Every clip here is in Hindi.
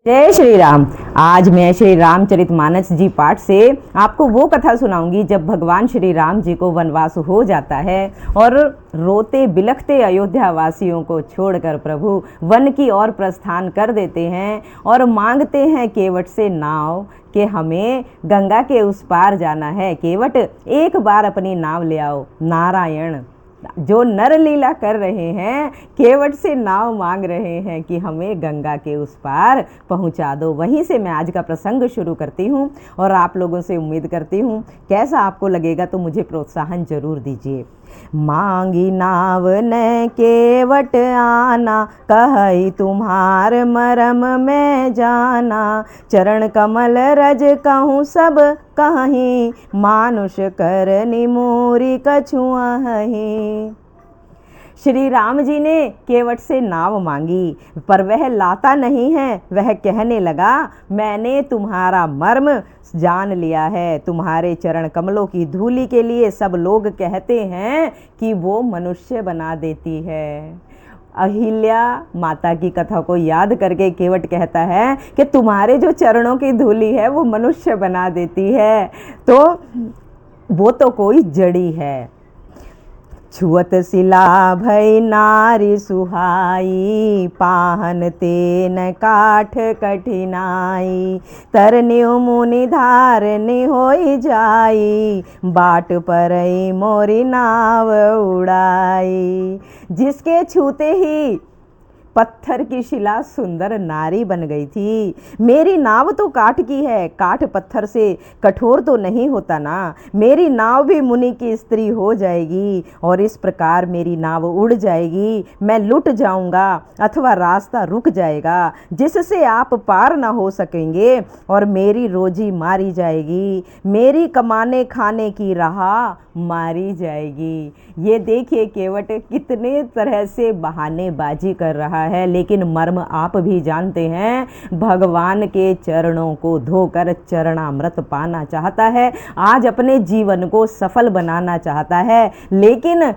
जय श्री राम। आज मैं श्री रामचरितमानस जी पाठ से आपको वो कथा सुनाऊंगी जब भगवान श्री राम जी को वनवास हो जाता है और रोते बिलखते अयोध्या वासियों को छोड़कर प्रभु वन की ओर प्रस्थान कर देते हैं और मांगते हैं केवट से नाव कि हमें गंगा के उस पार जाना है। केवट एक बार अपनी नाव ले आओ। नारायण जो नर लीला कर रहे हैं केवट से नाव मांग रहे हैं कि हमें गंगा के उस पार पहुंचा दो। वहीं से मैं आज का प्रसंग शुरू करती हूं और आप लोगों से उम्मीद करती हूं कैसा आपको लगेगा तो मुझे प्रोत्साहन जरूर दीजिए। मांगी नाव ने केवट आना, कही तुम्हार मरम में जाना। चरण कमल रज कहूँ सब कहीं, मानुष कर निमूरी कछुआही। श्री राम जी ने केवट से नाव मांगी पर वह लाता नहीं है। वह कहने लगा, मैंने तुम्हारा मर्म जान लिया है। तुम्हारे चरण कमलों की धूली के लिए सब लोग कहते हैं कि वो मनुष्य बना देती है। अहिल्या माता की कथा को याद करके केवट कहता है कि तुम्हारे जो चरणों की धूली है वो मनुष्य बना देती है, तो वो तो कोई जड़ी है। छुअत शिला भई नारी सुहाई, पाहन तेन काठ कठिनाई। तरन्यु मुनि धारनी होई जाई, बाट परई मोरी नाव उड़ाई। जिसके छूते ही पत्थर की शिला सुंदर नारी बन गई थी। मेरी नाव तो काठ की है, काठ पत्थर से कठोर तो नहीं होता ना। मेरी नाव भी मुनि की स्त्री हो जाएगी और इस प्रकार मेरी नाव उड़ जाएगी। मैं लुट जाऊंगा अथवा रास्ता रुक जाएगा जिससे आप पार ना हो सकेंगे और मेरी रोजी मारी जाएगी। मेरी कमाने खाने की राह मारी जाएगी। ये देखिए केवट कितने तरह से बहानेबाजी कर रहा है, लेकिन मर्म आप भी जानते हैं। भगवान के चरणों को धोकर चरणामृत पाना चाहता है, आज अपने जीवन को सफल बनाना चाहता है, लेकिन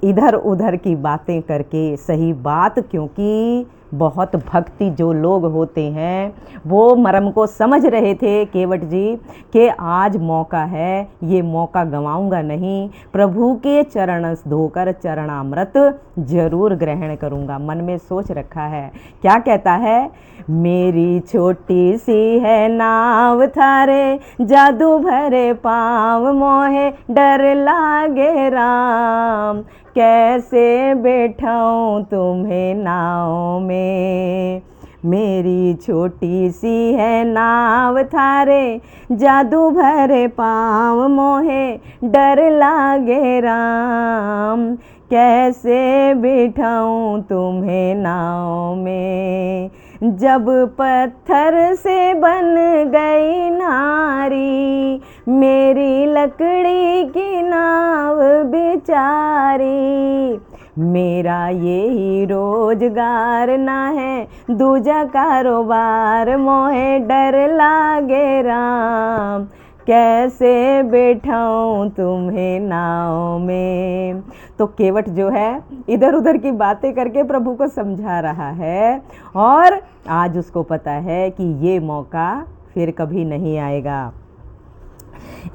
इधर उधर की बातें करके सही बात, क्योंकि बहुत भक्ति जो लोग होते हैं वो मर्म को समझ रहे थे केवट जी कि आज मौका है, ये मौका गंवाऊंगा नहीं। प्रभु के चरण धोकर चरणामृत जरूर ग्रहण करूंगा। मन में सोच रखा है। क्या कहता है? मेरी छोटी सी है नाव थारे, जादू भरे पाँव मोहे डर लागे राम। कैसे बैठाऊं तुम्हें नाव में, मेरी छोटी सी है नाव थारे, जादू भरे पाँव मोहे डर लागे राम। कैसे बिठाऊं तुम्हें नाव में, जब पत्थर से बन गई नारी, मेरी लकड़ी की नाव बेचारी। मेरा यही रोजगार ना है, दूजा कारोबार मोहे डर लागे राम। कैसे बैठाऊं तुम्हें नाव में। तो केवट जो है इधर उधर की बातें करके प्रभु को समझा रहा है और आज उसको पता है कि ये मौका फिर कभी नहीं आएगा।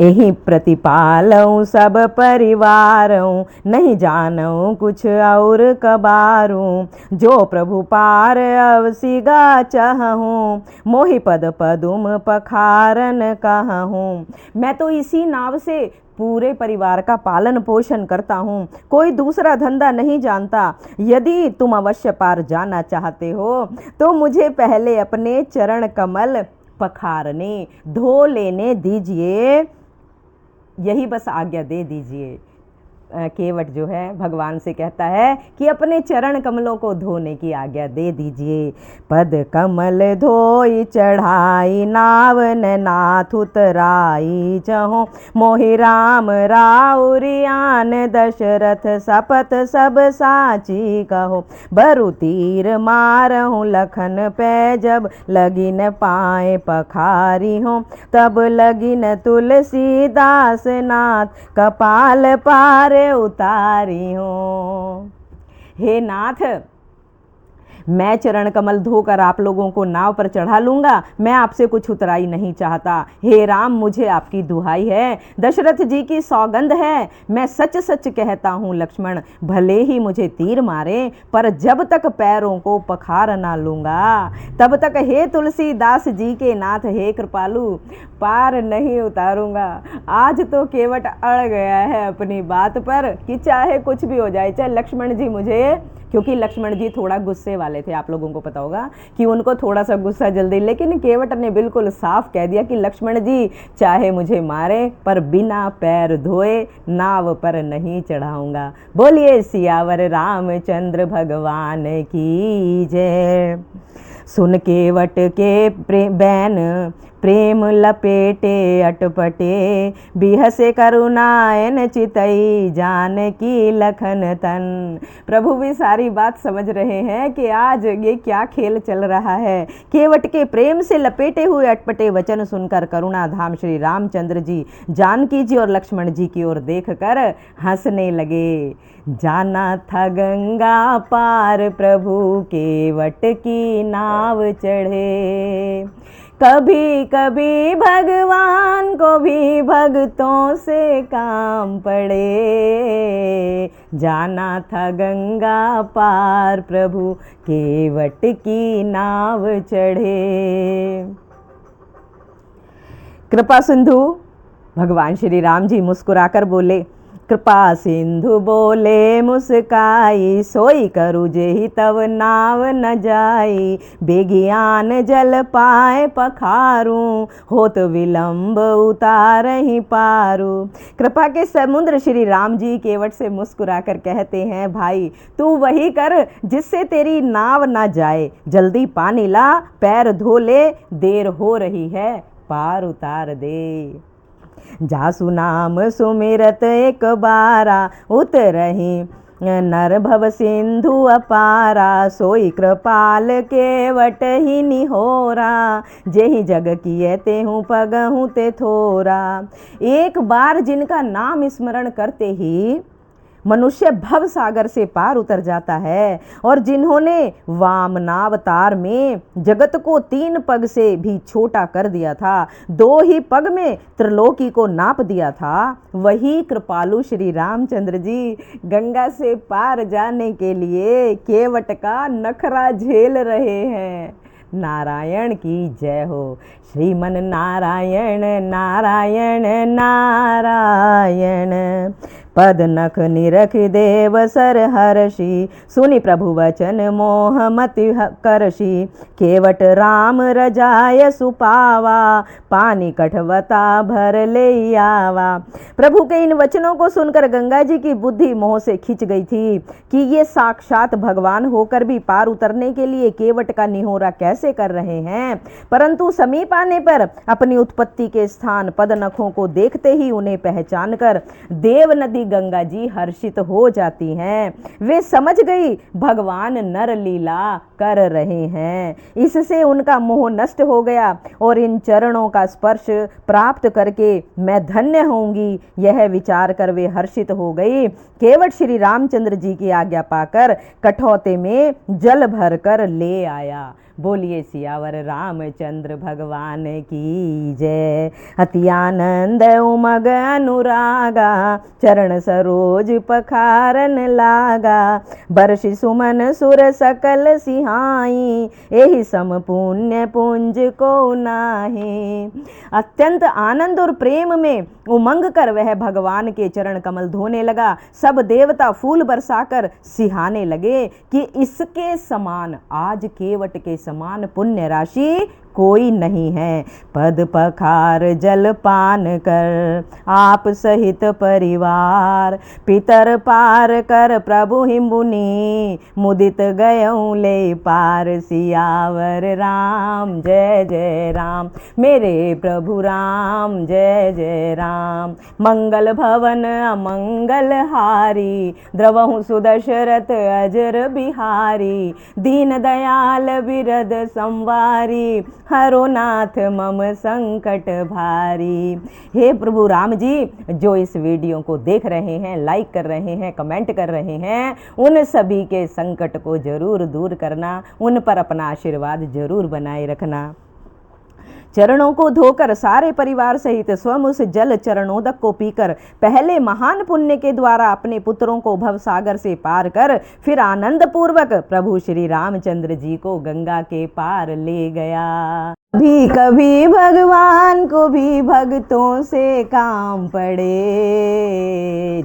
यही प्रतिपालऊँ सब परिवारों, नहीं जानूँ कुछ और कबारूँ। जो प्रभु पार अवसिगा चाहूँ, मोहि पद पदुम पखारन कहूँ। मैं तो इसी नाव से पूरे परिवार का पालन पोषण करता हूँ, कोई दूसरा धंधा नहीं जानता। यदि तुम अवश्य पार जाना चाहते हो तो मुझे पहले अपने चरण कमल पखारने धो लेने दीजिए, यही बस आज्ञा दे दीजिए। केवट जो है भगवान से कहता है कि अपने चरण कमलों को धोने की आज्ञा दे दीजिए। पद कमल धोई चढ़ाई, नाव न नाथ उतराई जहो। मोहि राम राउरियान, दशरथ सपत सब साची कहो। बरु तीर मारहूँ लखन पे, जब लगिन पाए पखारी हो। तब लगिन तुलसीदास नाथ, कपाल पार उतारी हो। हे नाथ, मैं चरण कमल धोकर आप लोगों को नाव पर चढ़ा लूंगा, मैं आपसे कुछ उतराई नहीं चाहता। हे राम, मुझे आपकी दुहाई है, दशरथ जी की सौगंध है, मैं सच सच कहता हूँ लक्ष्मण, भले ही मुझे तीर मारे पर जब तक पैरों को पखार ना लूंगा तब तक हे तुलसीदास जी के नाथ हे कृपालु पार नहीं उतारूंगा। आज तो केवट अड़ गया है अपनी बात पर कि चाहे कुछ भी हो जाए, चाहे लक्ष्मण जी मुझे, क्योंकि लक्ष्मण जी थोड़ा गुस्से वाले थे, आप लोगों को पता होगा कि उनको थोड़ा सा गुस्सा जल्दी, लेकिन केवट ने बिल्कुल साफ कह दिया कि लक्ष्मण जी चाहे मुझे मारे पर बिना पैर धोए नाव पर नहीं चढ़ाऊंगा। बोलिए सियावर रामचंद्र भगवान की जय। सुन केवट के बैन प्रेम लपेटे अटपटे, बिहसे करुणायन चितई जानकी लखन तन। प्रभु भी सारी बात समझ रहे हैं कि आज ये क्या खेल चल रहा है। केवट के प्रेम से लपेटे हुए अटपटे वचन सुनकर करुणा धाम श्री रामचंद्र जी जानकी जी और लक्ष्मण जी की ओर देखकर हंसने लगे। जाना था गंगा पार प्रभु केवट की नाव चढ़े, कभी कभी भगवान को भी भक्तों से काम पड़े। जाना था गंगा पार प्रभु केवट की नाव चढ़े। कृपा सिंधु भगवान श्री राम जी मुस्कुराकर बोले, कृपा सिंधु बोले मुस्काई, सोई करू जेहि तब नाव न जाई, बेगियान जल पाए पखारूं, होत विलंब उतारहि पारू। कृपा के समुद्र श्री राम जी केवट से मुस्कुराकर कहते हैं, भाई तू वही कर जिससे तेरी नाव ना जाए, जल्दी पानी ला, पैर धो ले, देर हो रही है, पार उतार दे। जासु नाम सुमिरत एक बारा, उतरहि नर भव सिंधु अपारा, सोई कृपाल केवट ही निहोरा, जेहि जग किए तेहु पगहु ते थोरा। एक बार जिनका नाम स्मरण करते ही मनुष्य भव सागर से पार उतर जाता है, और जिन्होंने वामनावतार में जगत को 3 पग से भी छोटा कर दिया था, 2 ही पग में त्रिलोकी को नाप दिया था, वही कृपालु श्री रामचंद्र जी गंगा से पार जाने के लिए केवट का नखरा झेल रहे हैं। नारायण की जय हो। श्रीमन नारायण नारायण नारायण, पद नख निरख देव सर हर्षि, सुनि प्रभु वचन मोह मति करषि, केवट राम रजाय सुपावा, पानी कठवता भर ले आवा। प्रभु के इन वचनों को सुनकर गंगा जी की बुद्धि मोह से खिंच गई थी कि ये साक्षात भगवान होकर भी पार उतरने के लिए केवट का निहोरा कैसे कर रहे हैं। परंतु समीप आने पर अपनी उत्पत्ति के स्थान पद नखों को देखते ही उन्हें पहचान कर देव नदी गंगा जी हर्षित हो जाती हैं। वे समझ गई भगवान नर लीला कर रहे हैं। इससे उनका मोह नष्ट हो गया और इन चरणों का स्पर्श प्राप्त करके मैं धन्य होंगी, यह विचार कर वे हर्षित हो गई। केवट श्री रामचंद्र जी की आज्ञा पाकर कठौते में जल भर कर ले आया। बोलिए सियावर रामचंद्र भगवान की जय। अति आनंद उमग अनुरागा, चरण सरोज पखारन लागा, बरषि सुमन सुर सकल सिहाई, एहि सम पुण्य पुंज को नाही। अत्यंत आनंद और प्रेम में उमंग कर वह भगवान के चरण कमल धोने लगा। सब देवता फूल बरसाकर सिहाने लगे कि इसके समान, आज केवट के समान पुण्य राशि कोई नहीं है। पद पखार जल पान कर आप सहित परिवार, पितर पार कर प्रभु हिमुनि, मुदित गयऊं ले पार। सियावर राम जय जय राम, मेरे प्रभु राम जय जय राम। मंगल भवन अमंगल हारी, द्रवहु सुदशरथ अजर बिहारी, दीन दयाल बिरद संवारी, हरो नाथ मम संकट भारी। हे प्रभु राम जी, जो इस वीडियो को देख रहे हैं, लाइक कर रहे हैं, कमेंट कर रहे हैं, उन सभी के संकट को जरूर दूर करना, उन पर अपना आशीर्वाद जरूर बनाए रखना। चरणों को धोकर सारे परिवार सहित स्वयं उस जल चरणोदक को पीकर पहले महान पुण्य के द्वारा अपने पुत्रों को भवसागर से पार कर फिर आनंद पूर्वक प्रभु श्री रामचंद्र जी को गंगा के पार ले गया। कभी कभी भगवान को भी भक्तों से काम पड़े,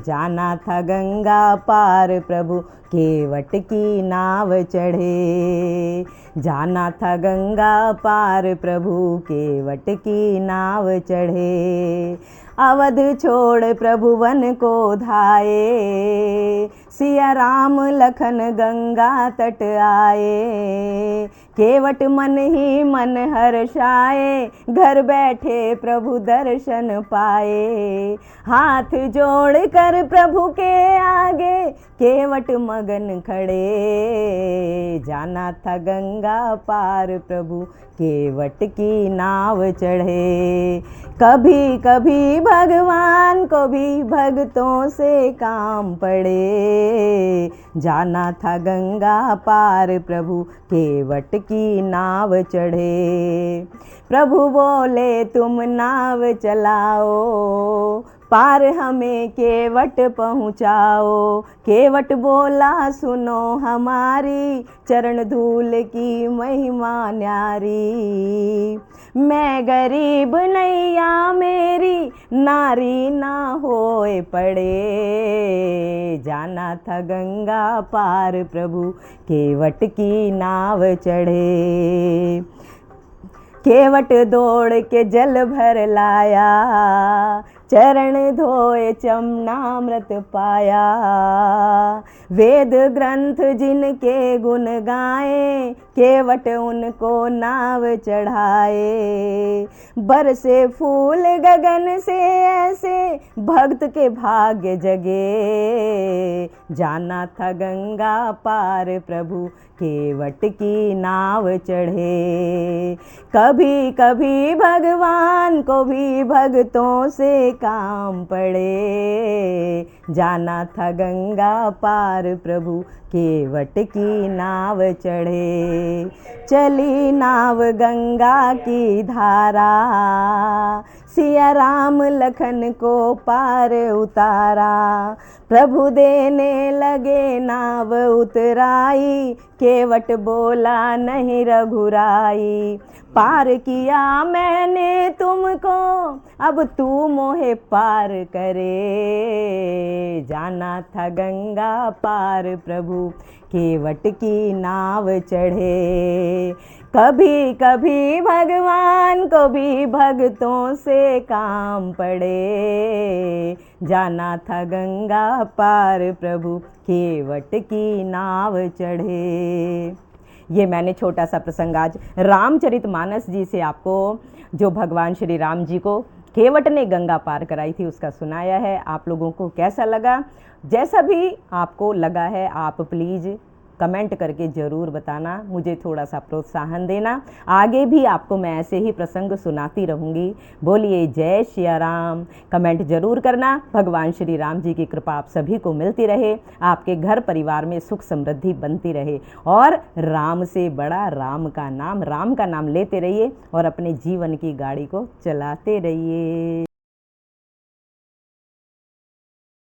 जाना था गंगा पार प्रभु केवट की नाव चढ़े। जाना था गंगा पार प्रभु केवट की नाव चढ़े। अवध छोड़ प्रभु वन को धाये, सिया राम लखन गंगा तट आए। केवट मन ही मन हर्षाए, घर बैठे प्रभु दर्शन पाए। हाथ जोड़ कर प्रभु के आगे केवट मगन खड़े, जाना था गंगा पार प्रभु केवट की नाव चढ़े। कभी कभी भगवान को भी भक्तों से काम पड़े, जाना था गंगा पार प्रभु केवट की नाव चढ़े। प्रभु बोले तुम नाव चलाओ, पार हमें केवट पहुँचाओ। केवट बोला सुनो हमारी, चरण धूल की महिमा न्यारी। मैं गरीब नैया मेरी, नारी ना होए पड़े, जाना था गंगा पार प्रभु केवट की नाव चढ़े। केवट दौड़ के जल भर लाया, चरण धोए चमनामृत पाया। वेद ग्रंथ जिनके गुण गाए, केवट उनको नाव चढ़ाए। बरसे फूल गगन से ऐसे, भक्त के भाग्य जगे, जाना था गंगा पार प्रभु केवट की नाव चढ़े। कभी कभी भगवान को भी भक्तों से काम पड़े, जाना था गंगा पार प्रभु केवट की नाव चढ़े। चली नाव गंगा की धारा, सिया राम लखन को पार उतारा। प्रभु देने लगे नाव उतराई, केवट बोला नहीं रघुराई। पार किया मैंने तुमको, अब तू मोहे पार करे, जाना था गंगा पार प्रभु केवट की नाव चढ़े। कभी कभी भगवान को भी भक्तों से काम पड़े, जाना था गंगा पार प्रभु केवट की नाव चढ़े। ये मैंने छोटा सा प्रसंग आज रामचरितमानस जी से आपको, जो भगवान श्री राम जी को केवट ने गंगा पार कराई थी, उसका सुनाया है। आप लोगों को कैसा लगा? जैसा भी आपको लगा है आप प्लीज़ कमेंट करके ज़रूर बताना, मुझे थोड़ा सा प्रोत्साहन देना। आगे भी आपको मैं ऐसे ही प्रसंग सुनाती रहूँगी। बोलिए जय श्री राम। कमेंट ज़रूर करना। भगवान श्री राम जी की कृपा आप सभी को मिलती रहे, आपके घर परिवार में सुख समृद्धि बनती रहे, और राम से बड़ा राम का नाम लेते रहिए और अपने जीवन की गाड़ी को चलाते रहिए।